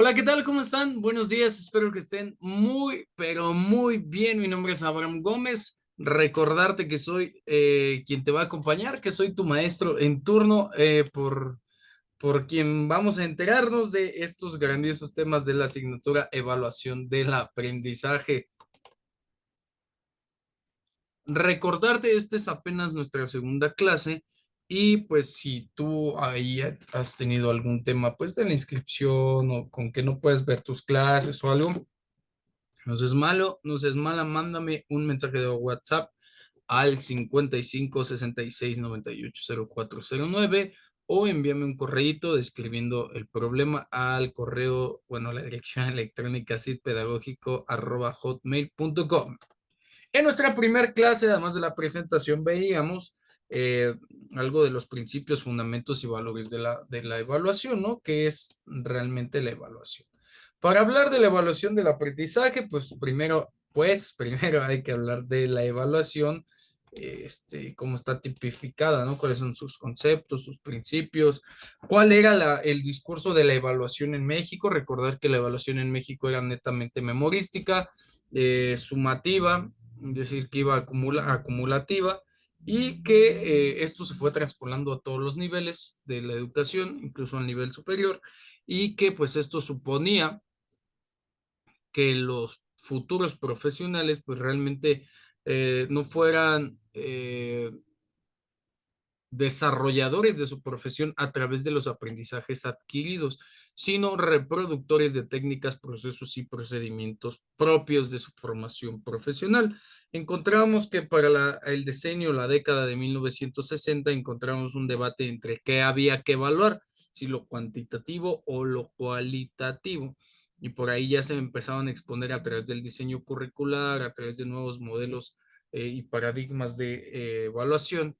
Hola, ¿qué tal? ¿Cómo están? Buenos días, espero que estén muy, pero muy bien. Mi nombre es Abraham Gómez. Recordarte que soy quien te va a acompañar, que soy tu maestro en turno, por quien vamos a enterarnos de estos grandiosos temas de la asignatura Evaluación del Aprendizaje. Recordarte, esta es apenas nuestra segunda clase y pues si tú ahí has tenido algún tema pues de la inscripción o con que no puedes ver tus clases o algo. No seas malo, no seas mala, mándame un mensaje de WhatsApp al 55 66 98 0409 o envíame un correíto describiendo el problema al correo, bueno, la dirección electrónica citpedagógico@hotmail.com. En nuestra primera clase, además de la presentación, veíamos eh, algo de los principios, fundamentos y valores de la evaluación, ¿no? ¿Qué es realmente la evaluación? Para hablar de la evaluación del aprendizaje, primero hay que hablar de la evaluación, cómo está tipificada, ¿no? Cuáles son sus conceptos, sus principios, cuál era el discurso de la evaluación en México. Recordar que la evaluación en México era netamente memorística, sumativa, es decir, que iba acumulativa, y que esto se fue traspolando a todos los niveles de la educación, incluso al nivel superior, y que pues esto suponía que los futuros profesionales pues realmente no fueran desarrolladores de su profesión a través de los aprendizajes adquiridos, sino reproductores de técnicas, procesos y procedimientos propios de su formación profesional. Encontramos que para el diseño, la década de 1960, encontramos un debate entre qué había que evaluar, si lo cuantitativo o lo cualitativo. Y por ahí ya se empezaban a exponer a través del diseño curricular, a través de nuevos modelos y paradigmas de evaluación,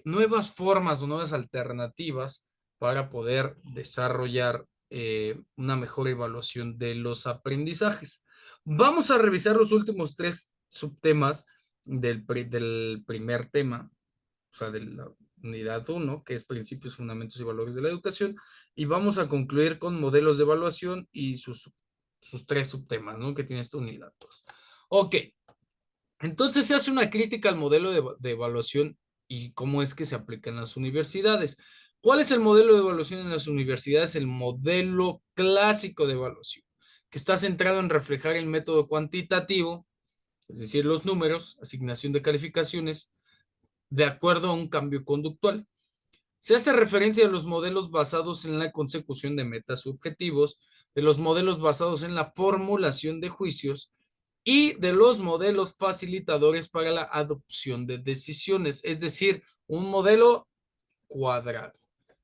nuevas formas o nuevas alternativas para poder desarrollar una mejor evaluación de los aprendizajes. Vamos a revisar los últimos tres subtemas del primer tema, o sea, de la unidad uno, que es principios, fundamentos y valores de la educación, y vamos a concluir con modelos de evaluación y sus tres subtemas, ¿no? Que tiene esta unidad 2. Ok, entonces se hace una crítica al modelo de evaluación y cómo es que se aplica en las universidades. ¿Cuál es el modelo de evaluación en las universidades? El modelo clásico de evaluación, que está centrado en reflejar el método cuantitativo, es decir, los números, asignación de calificaciones, de acuerdo a un cambio conductual. Se hace referencia a los modelos basados en la consecución de metas y objetivos, de los modelos basados en la formulación de juicios y de los modelos facilitadores para la adopción de decisiones, es decir, un modelo cuadrado.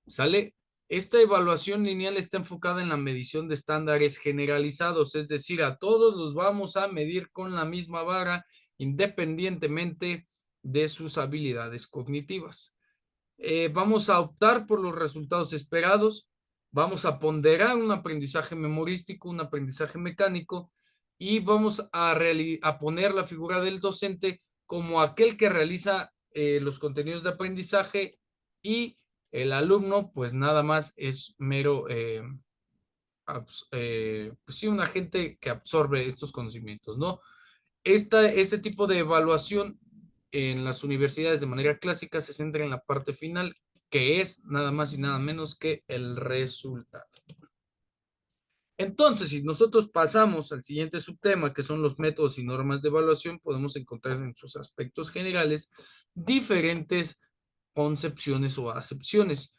¿Sale? Esta evaluación lineal está enfocada en la medición de estándares generalizados, es decir, a todos los vamos a medir con la misma vara, independientemente de sus habilidades cognitivas. Vamos a optar por los resultados esperados, vamos a ponderar un aprendizaje memorístico, un aprendizaje mecánico, y vamos a poner la figura del docente como aquel que realiza los contenidos de aprendizaje, y el alumno pues nada más es mero, pues sí, un agente que absorbe estos conocimientos, ¿no? Este tipo de evaluación en las universidades de manera clásica se centra en la parte final, que es nada más y nada menos que el resultado. Entonces, si nosotros pasamos al siguiente subtema, que son los métodos y normas de evaluación, podemos encontrar en sus aspectos generales diferentes concepciones o acepciones.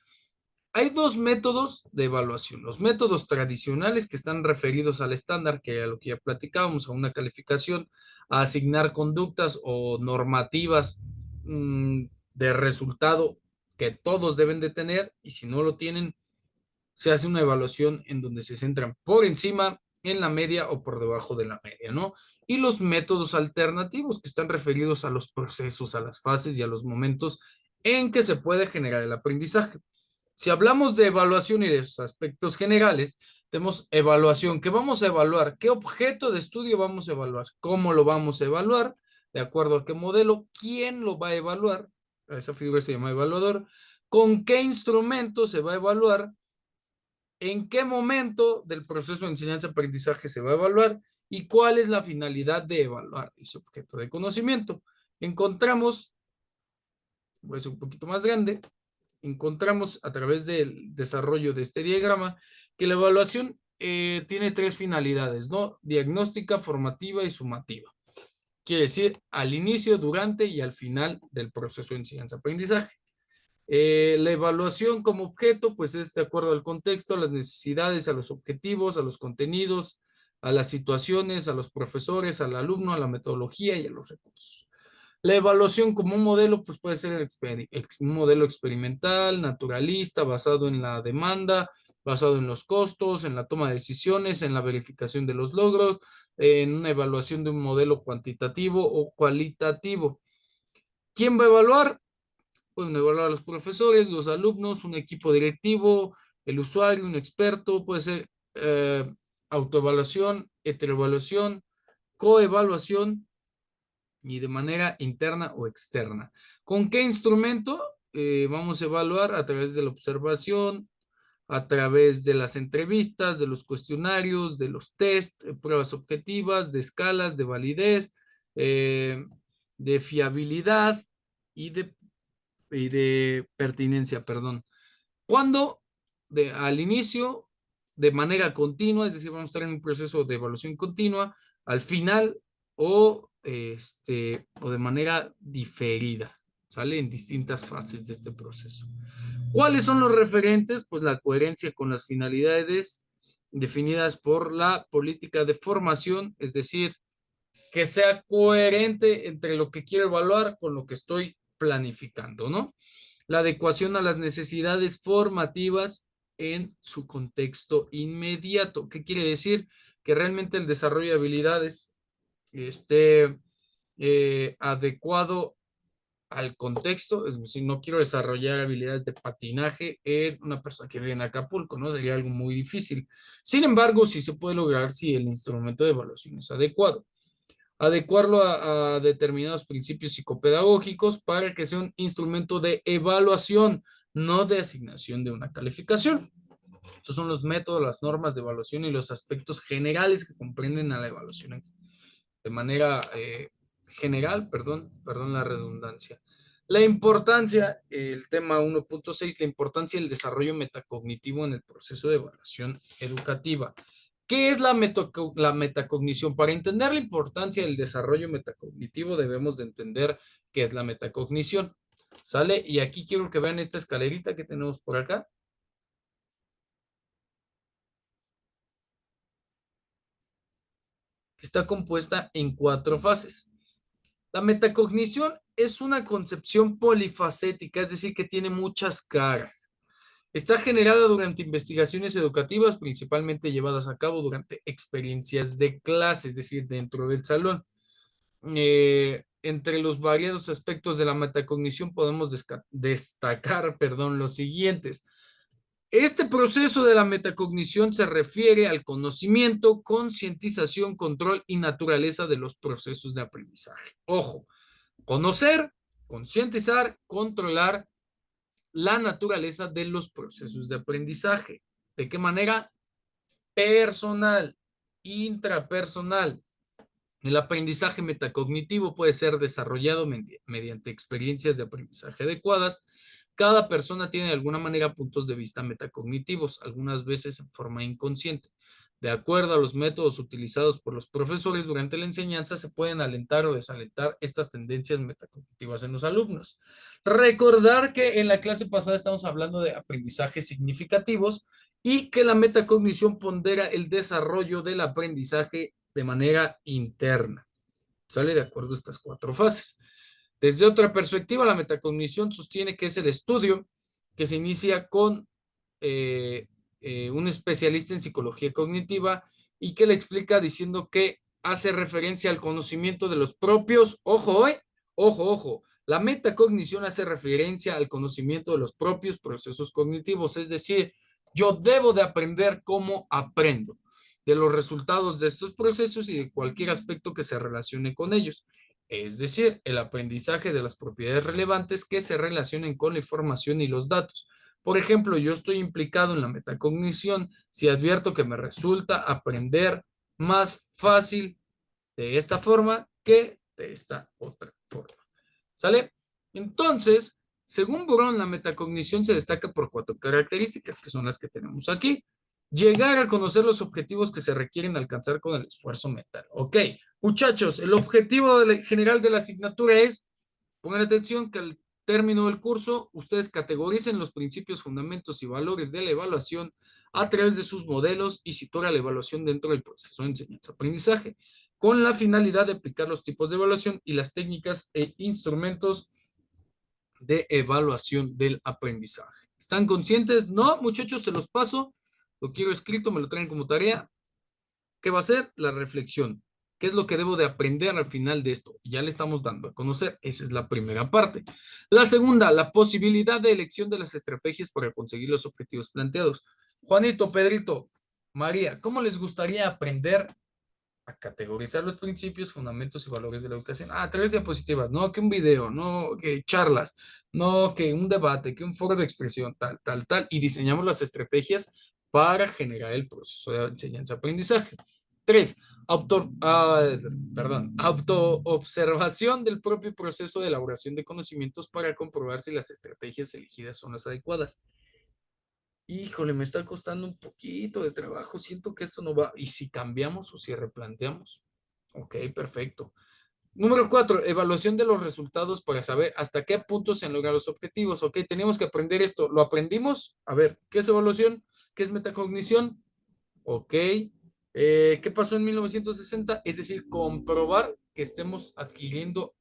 Hay dos métodos de evaluación: los métodos tradicionales, que están referidos al estándar, que era lo que ya platicábamos, a una calificación, a asignar conductas o normativas de resultado que todos deben de tener, y si no lo tienen, se hace una evaluación en donde se centran por encima, en la media o por debajo de la media, ¿no? Y los métodos alternativos, que están referidos a los procesos, a las fases y a los momentos en que se puede generar el aprendizaje. Si hablamos de evaluación y de sus aspectos generales, tenemos evaluación. ¿Qué vamos a evaluar? ¿Qué objeto de estudio vamos a evaluar? ¿Cómo lo vamos a evaluar? ¿De acuerdo a qué modelo? ¿Quién lo va a evaluar? Esa figura se llama evaluador. ¿Con qué instrumento se va a evaluar? ¿En qué momento del proceso de enseñanza-aprendizaje se va a evaluar? ¿Y cuál es la finalidad de evaluar ese objeto de conocimiento? Encontramos, voy a ser un poquito más grande, encontramos a través del desarrollo de este diagrama que la evaluación tiene tres finalidades, ¿no? Diagnóstica, formativa y sumativa. Quiere decir al inicio, durante y al final del proceso de enseñanza-aprendizaje. La evaluación como objeto, pues es de acuerdo al contexto, a las necesidades, a los objetivos, a los contenidos, a las situaciones, a los profesores, al alumno, a la metodología y a los recursos. La evaluación como un modelo, pues puede ser un modelo experimental, naturalista, basado en la demanda, basado en los costos, en la toma de decisiones, en la verificación de los logros, en una evaluación de un modelo cuantitativo o cualitativo. ¿Quién va a evaluar? Pueden evaluar a los profesores, los alumnos, un equipo directivo, el usuario, un experto, puede ser autoevaluación, heteroevaluación, coevaluación y de manera interna o externa. ¿Con qué instrumento vamos a evaluar? A través de la observación, a través de las entrevistas, de los cuestionarios, de los test, pruebas objetivas, de escalas, de validez, de fiabilidad y de pertinencia, perdón. Cuando al inicio, de manera continua, es decir, vamos a estar en un proceso de evaluación continua, al final o de manera diferida, ¿sale? En distintas fases de este proceso. ¿Cuáles son los referentes? Pues la coherencia con las finalidades definidas por la política de formación, es decir, que sea coherente entre lo que quiero evaluar con lo que estoy planificando, ¿no? La adecuación a las necesidades formativas en su contexto inmediato. ¿Qué quiere decir? Que realmente el desarrollo de habilidades esté adecuado al contexto, es decir, no quiero desarrollar habilidades de patinaje en una persona que vive en Acapulco, ¿no? Sería algo muy difícil. Sin embargo, sí se puede lograr si el instrumento de evaluación es adecuado. Adecuarlo a determinados principios psicopedagógicos para que sea un instrumento de evaluación, no de asignación de una calificación. Estos son los métodos, las normas de evaluación y los aspectos generales que comprenden a la evaluación de manera general, perdón la redundancia. La importancia, el tema 1.6, la importancia del desarrollo metacognitivo en el proceso de evaluación educativa. ¿Qué es la metacognición? Para entender la importancia del desarrollo metacognitivo debemos de entender qué es la metacognición. ¿Sale? Y aquí quiero que vean esta escalerita que tenemos por acá. Está compuesta en 4 fases. La metacognición es una concepción polifacética, es decir, que tiene muchas caras. Está generada durante investigaciones educativas, principalmente llevadas a cabo durante experiencias de clase, es decir, dentro del salón. Entre los variados aspectos de la metacognición podemos destacar, los siguientes. Este proceso de la metacognición se refiere al conocimiento, concientización, control y naturaleza de los procesos de aprendizaje. Ojo, conocer, concientizar, controlar la naturaleza de los procesos de aprendizaje. ¿De qué manera? Personal, intrapersonal. El aprendizaje metacognitivo puede ser desarrollado mediante experiencias de aprendizaje adecuadas. Cada persona tiene de alguna manera puntos de vista metacognitivos, algunas veces en forma inconsciente. De acuerdo a los métodos utilizados por los profesores durante la enseñanza, se pueden alentar o desalentar estas tendencias metacognitivas en los alumnos. Recordar que en la clase pasada estamos hablando de aprendizajes significativos y que la metacognición pondera el desarrollo del aprendizaje de manera interna. Sale de acuerdo a estas 4 fases. Desde otra perspectiva, la metacognición sostiene que es el estudio que se inicia con un especialista en psicología cognitiva y que le explica diciendo que hace referencia al conocimiento de los propios, ojo, la metacognición hace referencia al conocimiento de los propios procesos cognitivos, es decir, yo debo de aprender cómo aprendo, de los resultados de estos procesos y de cualquier aspecto que se relacione con ellos. Es decir, el aprendizaje de las propiedades relevantes que se relacionen con la información y los datos. Por ejemplo, yo estoy implicado en la metacognición si advierto que me resulta aprender más fácil de esta forma que de esta otra forma. ¿Sale? Entonces, según Bourdieu, la metacognición se destaca por 4 características, que son las que tenemos aquí. Llegar a conocer los objetivos que se requieren alcanzar con el esfuerzo mental. Ok, muchachos, el objetivo general de la asignatura es, pongan atención que al término del curso, ustedes categoricen los principios, fundamentos y valores de la evaluación a través de sus modelos y situar la evaluación dentro del proceso de enseñanza-aprendizaje, con la finalidad de aplicar los tipos de evaluación y las técnicas e instrumentos de evaluación del aprendizaje. ¿Están conscientes? No, muchachos, se los paso. Lo quiero escrito, me lo traen como tarea. ¿Qué va a ser? La reflexión. ¿Qué es lo que debo de aprender al final de esto? Ya le estamos dando a conocer. Esa es la primera parte. La segunda, la posibilidad de elección de las estrategias para conseguir los objetivos planteados. Juanito, Pedrito, María, ¿cómo les gustaría aprender a categorizar los principios, fundamentos y valores de la educación? A través de diapositivas, no que un video, no que charlas, no que un debate, que un foro de expresión, tal, tal, tal, y diseñamos las estrategias para generar el proceso de enseñanza-aprendizaje. 3. Autoobservación del propio proceso de elaboración de conocimientos para comprobar si las estrategias elegidas son las adecuadas. Híjole, me está costando un poquito de trabajo, siento que esto no va. ¿Y si cambiamos o si replanteamos? Ok, perfecto. Número 4, evaluación de los resultados para saber hasta qué punto se han logrado los objetivos. Ok, tenemos que aprender esto. ¿Lo aprendimos? A ver, ¿qué es evaluación? ¿Qué es metacognición? Ok. ¿Qué pasó en 1960? Es decir, comprobar que estemos adquiriendo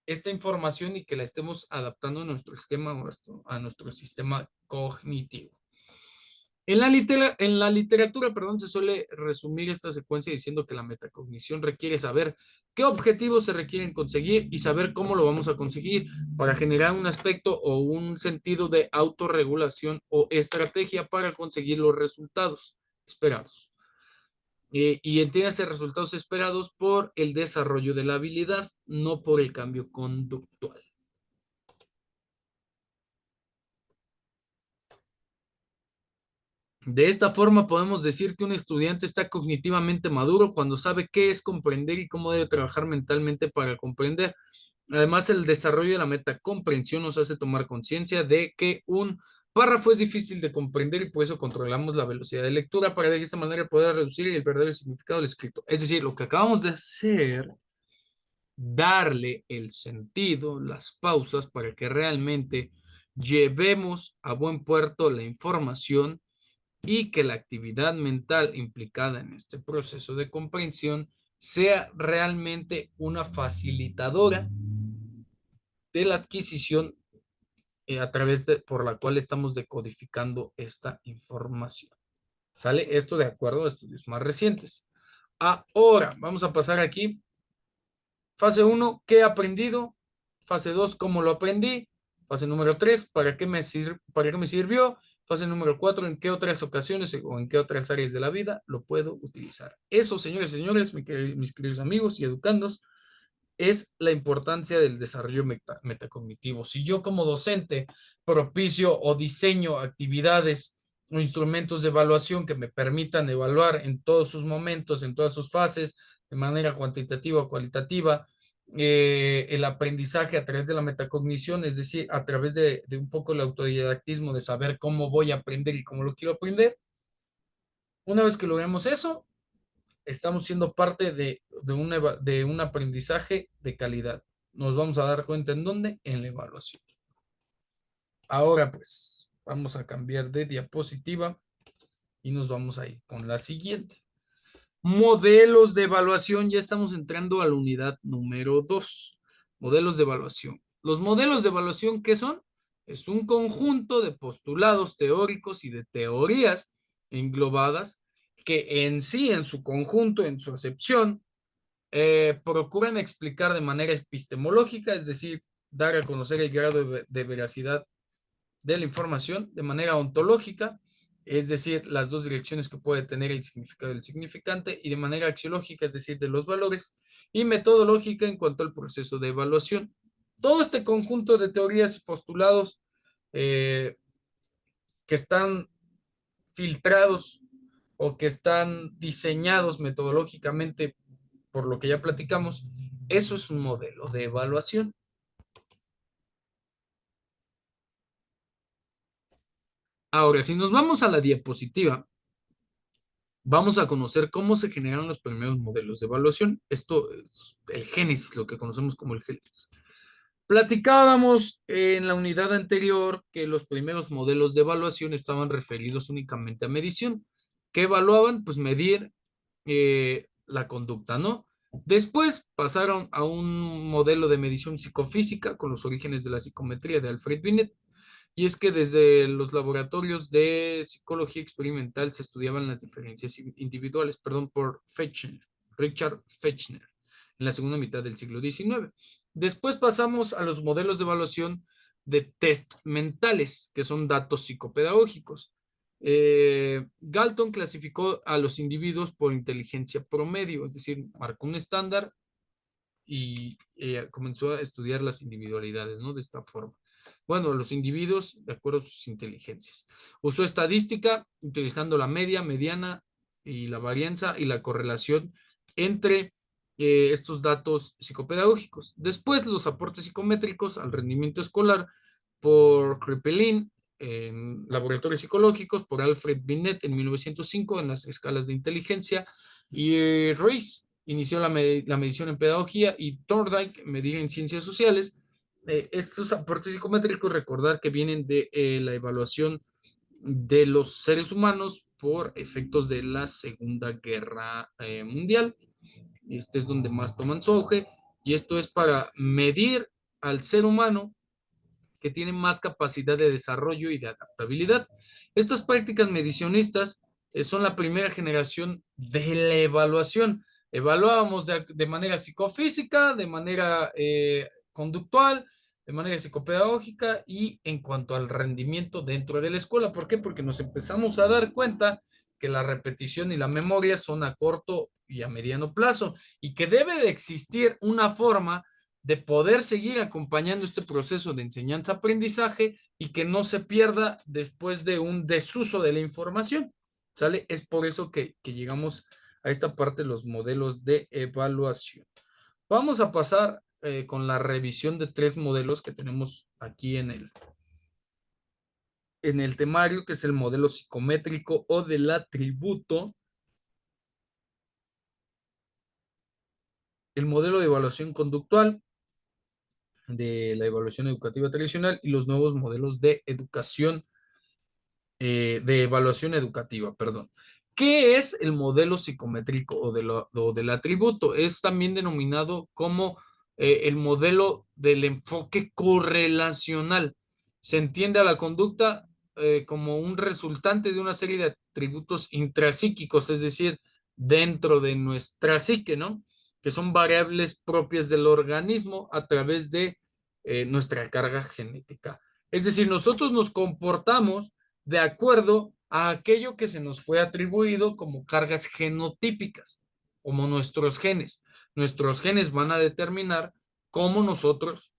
esta información y que la estemos adaptando a nuestro esquema, a nuestro sistema cognitivo. En la literatura, perdón, se suele resumir esta secuencia diciendo que la metacognición requiere saber qué objetivos se requieren conseguir y saber cómo lo vamos a conseguir para generar un aspecto o un sentido de autorregulación o estrategia para conseguir los resultados esperados. Y entiéndase resultados esperados por el desarrollo de la habilidad, no por el cambio conductual. De esta forma podemos decir que un estudiante está cognitivamente maduro cuando sabe qué es comprender y cómo debe trabajar mentalmente para comprender. Además, el desarrollo de la metacomprensión nos hace tomar conciencia de que un párrafo es difícil de comprender y por eso controlamos la velocidad de lectura para de esta manera poder reducir el verdadero significado del escrito. Es decir, lo que acabamos de hacer, darle el sentido, las pausas para que realmente llevemos a buen puerto la información y que la actividad mental implicada en este proceso de comprensión sea realmente una facilitadora de la adquisición a través de por la cual estamos decodificando esta información. ¿Sale? Esto de acuerdo a estudios más recientes. Ahora, vamos a pasar aquí. Fase 1, ¿qué he aprendido? Fase 2, ¿cómo lo aprendí? Fase número 3, ¿para qué me sirvió? Fase número 4, ¿en qué otras ocasiones o en qué otras áreas de la vida lo puedo utilizar? Eso, señores y señores, mis queridos amigos y educandos, es la importancia del desarrollo metacognitivo. Si yo como docente propicio o diseño actividades o instrumentos de evaluación que me permitan evaluar en todos sus momentos, en todas sus fases, de manera cuantitativa o cualitativa, el aprendizaje a través de la metacognición, es decir, a través de un poco el autodidactismo, de saber cómo voy a aprender y cómo lo quiero aprender. Una vez que logremos eso, estamos siendo parte de un aprendizaje de calidad. Nos vamos a dar cuenta en dónde, en la evaluación. Ahora pues, vamos a cambiar de diapositiva y nos vamos a ir con la siguiente. Modelos de evaluación, ya estamos entrando a la unidad número 2. Modelos de evaluación. Los modelos de evaluación, ¿qué son? Es un conjunto de postulados teóricos y de teorías englobadas que en sí, en su conjunto, en su acepción, procuran explicar de manera epistemológica, es decir, dar a conocer el grado de veracidad de la información, de manera ontológica, es decir, las dos direcciones que puede tener el significado del significante, y de manera axiológica, es decir, de los valores, y metodológica en cuanto al proceso de evaluación. Todo este conjunto de teorías y postulados que están filtrados o que están diseñados metodológicamente por lo que ya platicamos, eso es un modelo de evaluación. Ahora, si nos vamos a la diapositiva, vamos a conocer cómo se generaron los primeros modelos de evaluación. Esto es el génesis, lo que conocemos como el génesis. Platicábamos en la unidad anterior que los primeros modelos de evaluación estaban referidos únicamente a medición. ¿Qué evaluaban? Pues medir la conducta, ¿no? Después pasaron a un modelo de medición psicofísica con los orígenes de la psicometría de Alfred Binet. Y es que desde los laboratorios de psicología experimental se estudiaban las diferencias individuales, perdón, por Fechner, Richard Fechner, en la segunda mitad del siglo XIX. Después pasamos a los modelos de evaluación de test mentales, que son datos psicopedagógicos. Galton clasificó a los individuos por inteligencia promedio, es decir, marcó un estándar y comenzó a estudiar las individualidades, ¿no? De esta forma. Bueno, los individuos de acuerdo a sus inteligencias. Usó estadística utilizando la media, mediana y la varianza y la correlación entre estos datos psicopedagógicos. Después, los aportes psicométricos al rendimiento escolar por Kraepelin en laboratorios psicológicos, por Alfred Binet en 1905 en las escalas de inteligencia y Reis inició la medición en pedagogía y Thorndike medir en ciencias sociales. Estos aportes psicométricos, recordar que vienen de la evaluación de los seres humanos por efectos de la Segunda Guerra Mundial. Este es donde más toman su auge y esto es para medir al ser humano que tiene más capacidad de desarrollo y de adaptabilidad. Estas prácticas medicionistas son la primera generación de la evaluación. Evaluábamos de manera psicofísica, de manera conductual, de manera psicopedagógica y en cuanto al rendimiento dentro de la escuela. ¿Por qué? Porque nos empezamos a dar cuenta que la repetición y la memoria son a corto y a mediano plazo y que debe de existir una forma de poder seguir acompañando este proceso de enseñanza-aprendizaje y que no se pierda después de un desuso de la información. ¿Sale? Es por eso que llegamos a esta parte de los modelos de evaluación. Vamos a pasar con la revisión de 3 modelos que tenemos aquí en el temario, que es el modelo psicométrico o del atributo, el modelo de evaluación conductual, de la evaluación educativa tradicional y los nuevos modelos de educación, de evaluación educativa, perdón. ¿Qué es el modelo psicométrico o del atributo? Es también denominado como el modelo del enfoque correlacional. Se entiende a la conducta como un resultante de una serie de atributos intrapsíquicos, es decir, dentro de nuestra psique, ¿no? Que son variables propias del organismo a través de nuestra carga genética. Es decir, nosotros nos comportamos de acuerdo a aquello que se nos fue atribuido como cargas genotípicas, como nuestros genes. Nuestros genes van a determinar cómo nosotros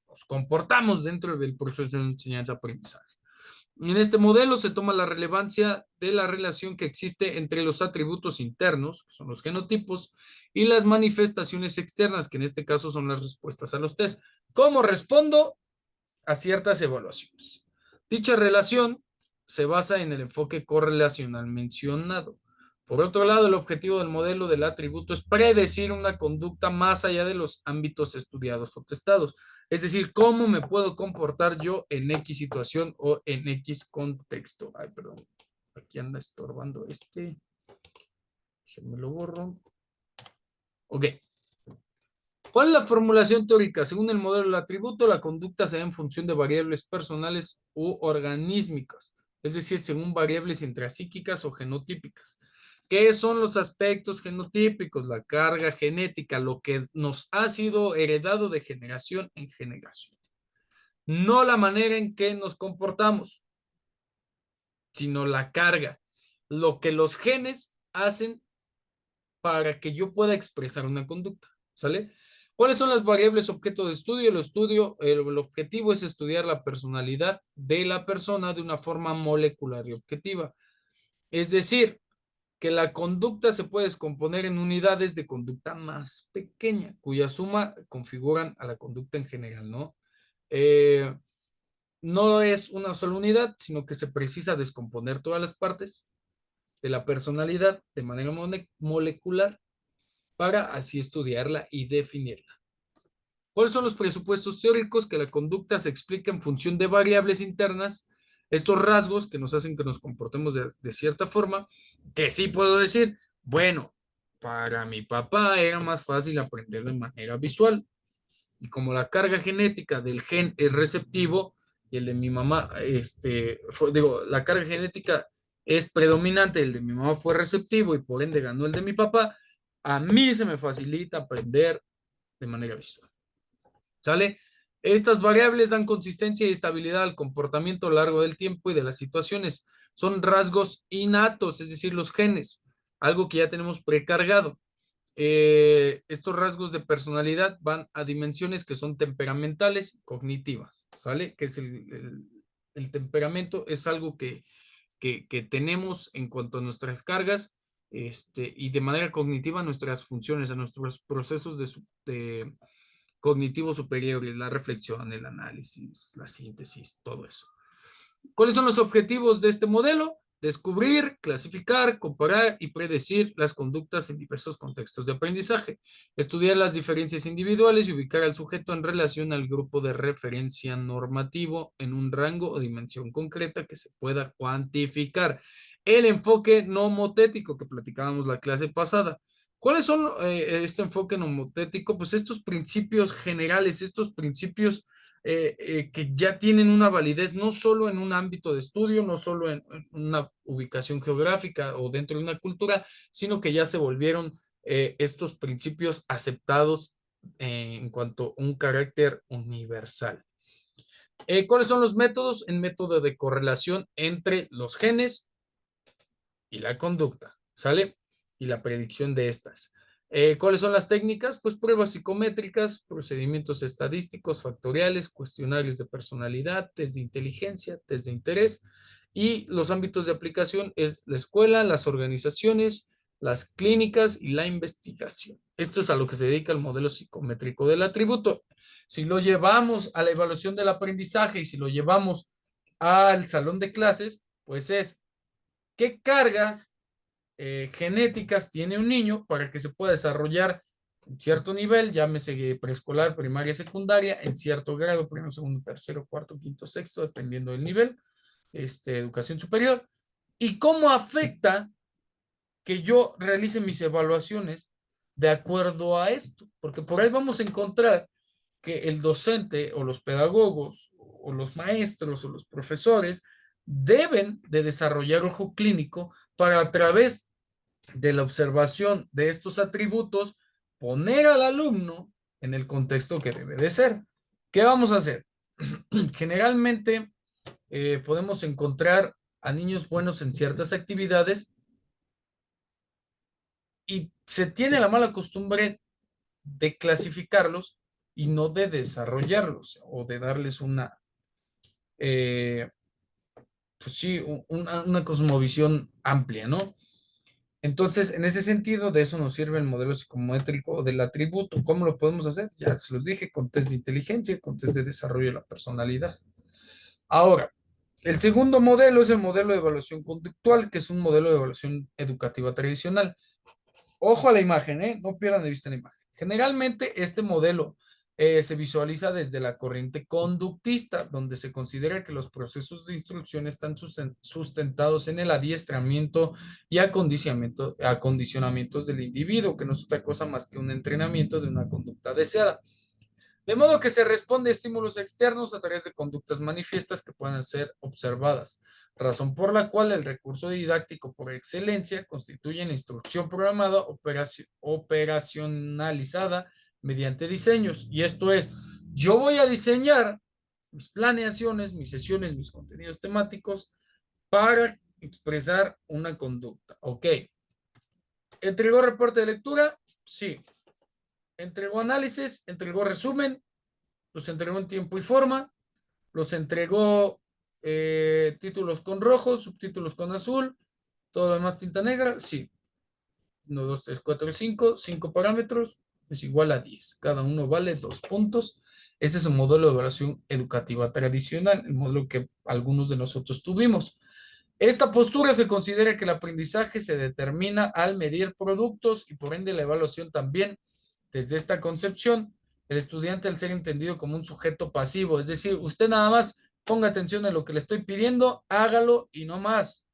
nos comportamos dentro del proceso de enseñanza-aprendizaje. En este modelo se toma la relevancia de la relación que existe entre los atributos internos, que son los genotipos, y las manifestaciones externas, que en este caso son las respuestas a los test. ¿Cómo respondo a ciertas evaluaciones? Dicha relación se basa en el enfoque correlacional mencionado. Por otro lado, el objetivo del modelo del atributo es predecir una conducta más allá de los ámbitos estudiados o testados. Es decir, cómo me puedo comportar yo en X situación o en X contexto. Ay, perdón, aquí anda estorbando este. Déjenme lo borro. Ok. ¿Cuál es la formulación teórica? Según el modelo del atributo, la conducta se da en función de variables personales u organísmicas, es decir, según variables intrapsíquicas o genotípicas. ¿Qué son los aspectos genotípicos? La carga genética, lo que nos ha sido heredado de generación en generación. No la manera en que nos comportamos, sino la carga, lo que los genes hacen para que yo pueda expresar una conducta, ¿sale? ¿Cuáles son las variables objeto de estudio? El objetivo es estudiar la personalidad de la persona de una forma molecular y objetiva. Es decir, que la conducta se puede descomponer en unidades de conducta más pequeña, cuya suma configuran a la conducta en general, ¿no? No es una sola unidad, sino que se precisa descomponer todas las partes de la personalidad de manera molecular para así estudiarla y definirla. ¿Cuáles son los presupuestos teóricos? Que la conducta se explica en función de variables internas, estos rasgos que nos hacen que nos comportemos de cierta forma, que sí puedo decir, bueno, para mi papá era más fácil aprender de manera visual, y como la carga genética del gen es receptivo y el de mi mamá, la carga genética es predominante, el de mi mamá fue receptivo y por ende ganó el de mi papá, a mí se me facilita aprender de manera visual. ¿Sale? Estas variables dan consistencia y estabilidad al comportamiento a lo largo del tiempo y de las situaciones. Son rasgos innatos, es decir, los genes, algo que ya tenemos precargado. Estos rasgos de personalidad van a dimensiones que son temperamentales y cognitivas, ¿sale? Que es el temperamento, es algo que tenemos en cuanto a nuestras cargas, y de manera cognitiva nuestras funciones, a nuestros procesos de cognitivos superiores, la reflexión, el análisis, la síntesis, todo eso. ¿Cuáles son los objetivos de este modelo? Descubrir, clasificar, comparar y predecir las conductas en diversos contextos de aprendizaje, estudiar las diferencias individuales y ubicar al sujeto en relación al grupo de referencia normativo en un rango o dimensión concreta que se pueda cuantificar. El enfoque nomotético que platicábamos la clase pasada. ¿Cuáles son este enfoque nomotético? Pues estos principios generales, estos principios que ya tienen una validez no solo en un ámbito de estudio, no solo en una ubicación geográfica o dentro de una cultura, sino que ya se volvieron estos principios aceptados en cuanto a un carácter universal. ¿Cuáles son los métodos? El método de correlación entre los genes y la conducta, ¿sale? Y la predicción de estas. ¿Cuáles son las técnicas? Pues pruebas psicométricas, procedimientos estadísticos, factoriales, cuestionarios de personalidad, test de inteligencia, test de interés. Y los ámbitos de aplicación es la escuela, las organizaciones, las clínicas y la investigación. Esto es a lo que se dedica el modelo psicométrico del atributo. Si lo llevamos a la evaluación del aprendizaje y si lo llevamos al salón de clases, pues es qué cargas genéticas tiene un niño para que se pueda desarrollar en cierto nivel, llámese preescolar, primaria, secundaria, en cierto grado, primero, segundo, tercero, cuarto, quinto, sexto, dependiendo del nivel, educación superior, y cómo afecta que yo realice mis evaluaciones de acuerdo a esto, porque por ahí vamos a encontrar que el docente o los pedagogos o los maestros o los profesores deben de desarrollar ojo clínico para a través de la observación de estos atributos poner al alumno en el contexto que debe de ser. ¿Qué vamos a hacer? Generalmente podemos encontrar a niños buenos en ciertas actividades y se tiene la mala costumbre de clasificarlos y no de desarrollarlos o de darles eh, pues sí, una cosmovisión amplia, ¿no? Entonces, en ese sentido, de eso nos sirve el modelo psicométrico del atributo. ¿Cómo lo podemos hacer? Ya se los dije, con test de inteligencia, con test de desarrollo de la personalidad. Ahora, el segundo modelo es el modelo de evaluación conductual, que es un modelo de evaluación educativa tradicional. Ojo a la imagen, ¿eh? No pierdan de vista la imagen. Generalmente este modelo se visualiza desde la corriente conductista, donde se considera que los procesos de instrucción están sustentados en el adiestramiento y acondicionamientos del individuo, que no es otra cosa más que un entrenamiento de una conducta deseada. De modo que se responde a estímulos externos a través de conductas manifiestas que puedan ser observadas, razón por la cual el recurso didáctico por excelencia constituye la instrucción programada operacionalizada mediante diseños. Y esto es, yo voy a diseñar mis planeaciones, mis sesiones, mis contenidos temáticos para expresar una conducta. Ok. ¿Entregó reporte de lectura? Sí. Entregó análisis, entregó resumen, los entregó en tiempo y forma, los entregó títulos con rojo, subtítulos con azul, todo lo demás tinta negra, sí. 1, 2, 3, 4, 5 parámetros es igual a 10. Cada uno vale 2 puntos. Ese es un modelo de evaluación educativa tradicional, el modelo que algunos de nosotros tuvimos. Esta postura se considera que el aprendizaje se determina al medir productos y por ende la evaluación también. Desde esta concepción, el estudiante al ser entendido como un sujeto pasivo, es decir, usted nada más ponga atención a lo que le estoy pidiendo, hágalo y no más.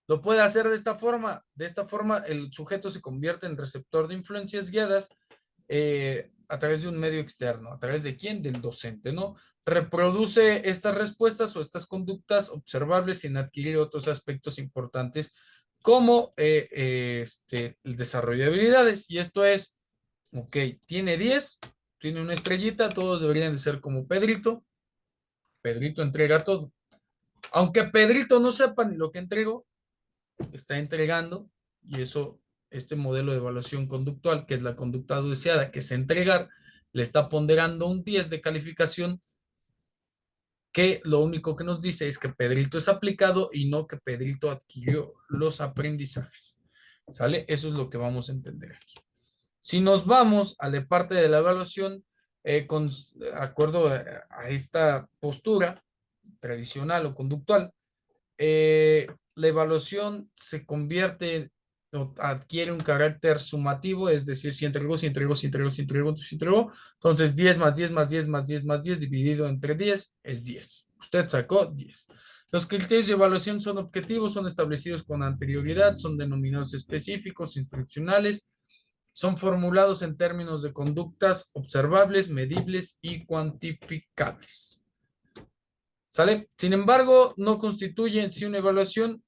Lo puede hacer de esta forma. De esta forma, el sujeto se convierte en receptor de influencias guiadas a través de un medio externo. ¿A través de quién? Del docente, ¿no? Reproduce estas respuestas o estas conductas observables sin adquirir otros aspectos importantes como el desarrollo de habilidades. Y esto es, ok, tiene 10, tiene una estrellita, todos deberían de ser como Pedrito. Pedrito entrega todo. Aunque Pedrito no sepa ni lo que entregó, está entregando, y eso, este modelo de evaluación conductual, que es la conducta deseada, que es entregar, le está ponderando un 10 de calificación, que lo único que nos dice es que Pedrito es aplicado y no que Pedrito adquirió los aprendizajes. ¿Sale? Eso es lo que vamos a entender aquí. Si nos vamos a la parte de la evaluación, con acuerdo a esta postura tradicional o conductual, la evaluación se convierte o adquiere un carácter sumativo, es decir, si entregó, si entregó, si entregó, si entregó, si entregó, entonces 10 más 10 más 10 más 10 más 10 dividido entre 10 es 10. Usted sacó 10. Los criterios de evaluación son objetivos, son establecidos con anterioridad, son denominados específicos, instruccionales, son formulados en términos de conductas observables, medibles y cuantificables. ¿Sale? Sin embargo, no constituye en sí una evaluación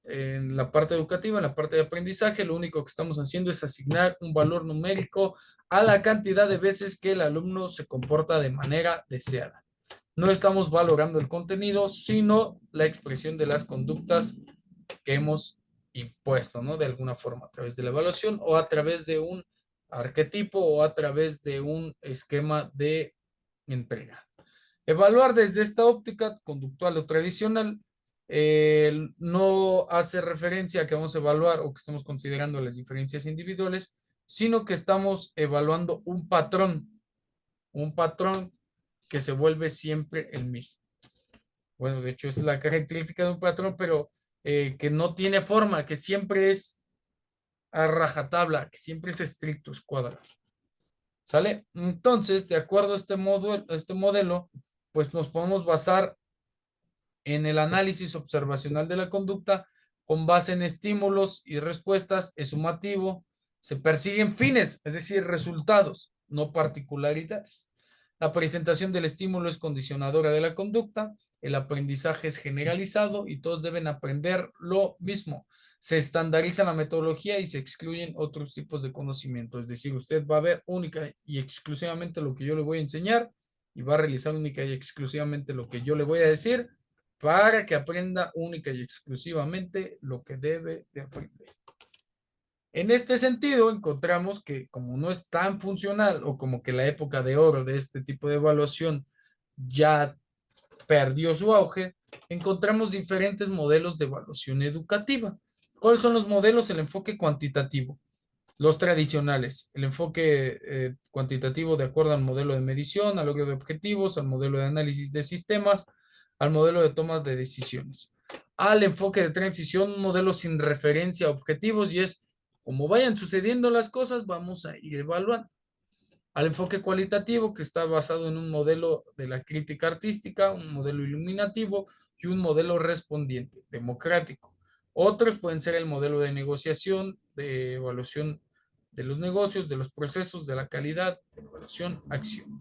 en la parte educativa, en la parte de aprendizaje. Lo único que estamos haciendo es asignar un valor numérico a la cantidad de veces que el alumno se comporta de manera deseada. No estamos valorando el contenido, sino la expresión de las conductas que hemos impuesto, ¿no? De alguna forma, a través de la evaluación o a través de un arquetipo o a través de un esquema de entrega. Evaluar desde esta óptica conductual o tradicional no hace referencia a que vamos a evaluar o que estamos considerando las diferencias individuales, sino que estamos evaluando un patrón que se vuelve siempre el mismo. Bueno, de hecho es la característica de un patrón, pero que no tiene forma, que siempre es a rajatabla, que siempre es estricto, es cuadrado. ¿Sale? Entonces, de acuerdo a este modelo, pues nos podemos basar en el análisis observacional de la conducta con base en estímulos y respuestas, es sumativo, se persiguen fines, es decir, resultados, no particularidades. La presentación del estímulo es condicionadora de la conducta, el aprendizaje es generalizado y todos deben aprender lo mismo. Se estandariza la metodología y se excluyen otros tipos de conocimiento, es decir, usted va a ver única y exclusivamente lo que yo le voy a enseñar y va a realizar única y exclusivamente lo que yo le voy a decir para que aprenda única y exclusivamente lo que debe de aprender. En este sentido, encontramos que como no es tan funcional o como que la época de oro de este tipo de evaluación ya perdió su auge, encontramos diferentes modelos de evaluación educativa. ¿Cuáles son los modelos? El enfoque cuantitativo. Los tradicionales, el enfoque cuantitativo de acuerdo al modelo de medición, al logro de objetivos, al modelo de análisis de sistemas, al modelo de toma de decisiones. Al enfoque de transición, un modelo sin referencia a objetivos y es como vayan sucediendo las cosas, vamos a ir evaluando. Al enfoque cualitativo, que está basado en un modelo de la crítica artística, un modelo iluminativo y un modelo respondiente, democrático. Otros pueden ser el modelo de negociación, de evaluación de los negocios, de los procesos, de la calidad, de evaluación, acción.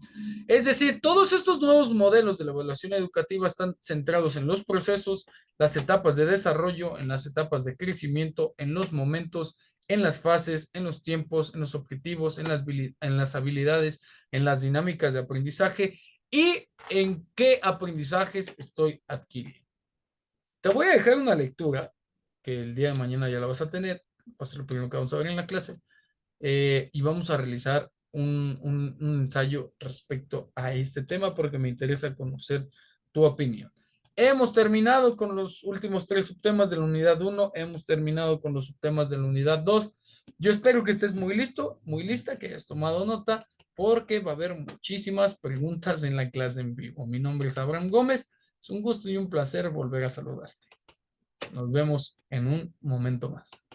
Es decir, todos estos nuevos modelos de la evaluación educativa están centrados en los procesos, las etapas de desarrollo, en las etapas de crecimiento, en los momentos, en las fases, en los tiempos, en los objetivos, en las habilidades, en las dinámicas de aprendizaje y en qué aprendizajes estoy adquiriendo. Te voy a dejar una lectura que el día de mañana ya la vas a tener, va a ser lo primero que vamos a ver en la clase, y vamos a realizar un ensayo respecto a este tema porque me interesa conocer tu opinión. Hemos terminado con los últimos 3 subtemas de la unidad 1, hemos terminado con los subtemas de la unidad 2. Yo espero que estés muy listo, muy lista, que hayas tomado nota, porque va a haber muchísimas preguntas en la clase en vivo. Mi nombre es Abraham Gómez, es un gusto y un placer volver a saludarte. Nos vemos en un momento más.